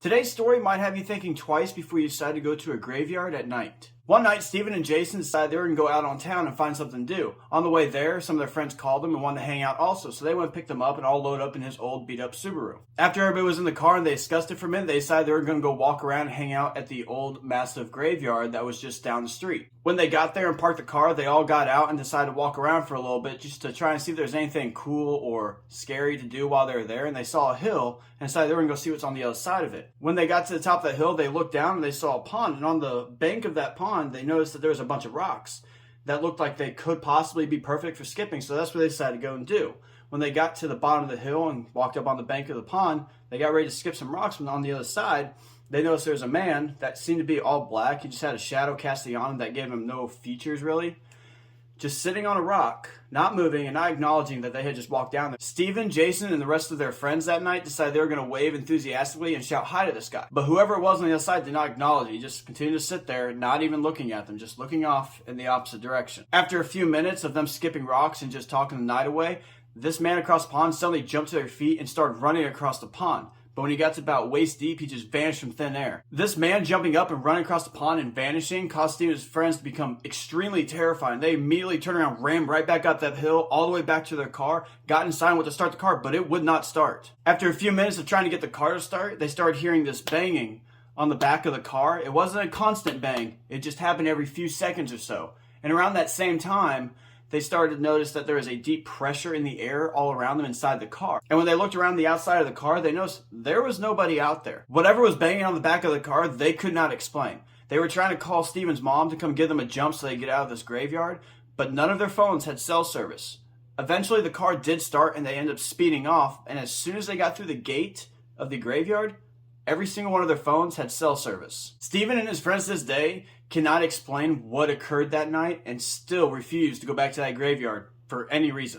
Today's story might have you thinking twice before you decide to go to a graveyard at night. One night, Stephen and Jason decided they were going to go out on town and find something to do. On the way there, some of their friends called them and wanted to hang out also, so they went and picked them up and all loaded up in his old beat-up Subaru. After everybody was in the car and they discussed it for a minute, they decided they were going to go walk around and hang out at the old massive graveyard that was just down the street. When they got there and parked the car, they all got out and decided to walk around for a little bit just to try and see if there's anything cool or scary to do while they were there, and they saw a hill and decided they were going to go see what's on the other side of it. When they got to the top of the hill, they looked down and they saw a pond, and on the bank of that pond, they noticed that there was a bunch of rocks that looked like they could possibly be perfect for skipping, so that's what they decided to go and do. When they got to the bottom of the hill and walked up on the bank of the pond, they got ready to skip some rocks, but on the other side, they noticed there was a man that seemed to be all black. He just had a shadow casting on him that gave him no features, really. Just sitting on a rock, not moving and not acknowledging that they had just walked down there. Stephen, Jason, and the rest of their friends that night decided they were going to wave enthusiastically and shout hi to this guy. But whoever it was on the other side did not acknowledge it. He just continued to sit there, not even looking at them, just looking off in the opposite direction. After a few minutes of them skipping rocks and just talking the night away, this man across the pond suddenly jumped to their feet and started running across the pond. But when he got to about waist deep, he just vanished from thin air. This man jumping up and running across the pond and vanishing caused Steve and his friends to become extremely terrified. They immediately turned around, ran right back up that hill, all the way back to their car, got inside and went to start the car, but it would not start. After a few minutes of trying to get the car to start, they started hearing this banging on the back of the car. It wasn't a constant bang. It just happened every few seconds or so. And around that same time, they started to notice that there was a deep pressure in the air all around them inside the car. And when they looked around the outside of the car, they noticed there was nobody out there. Whatever was banging on the back of the car, they could not explain. They were trying to call Steven's mom to come give them a jump so they could get out of this graveyard, but none of their phones had cell service. Eventually, the car did start and they ended up speeding off, and as soon as they got through the gate of the graveyard, every single one of their phones had cell service. Stephen and his friends to this day cannot explain what occurred that night and still refuse to go back to that graveyard for any reason.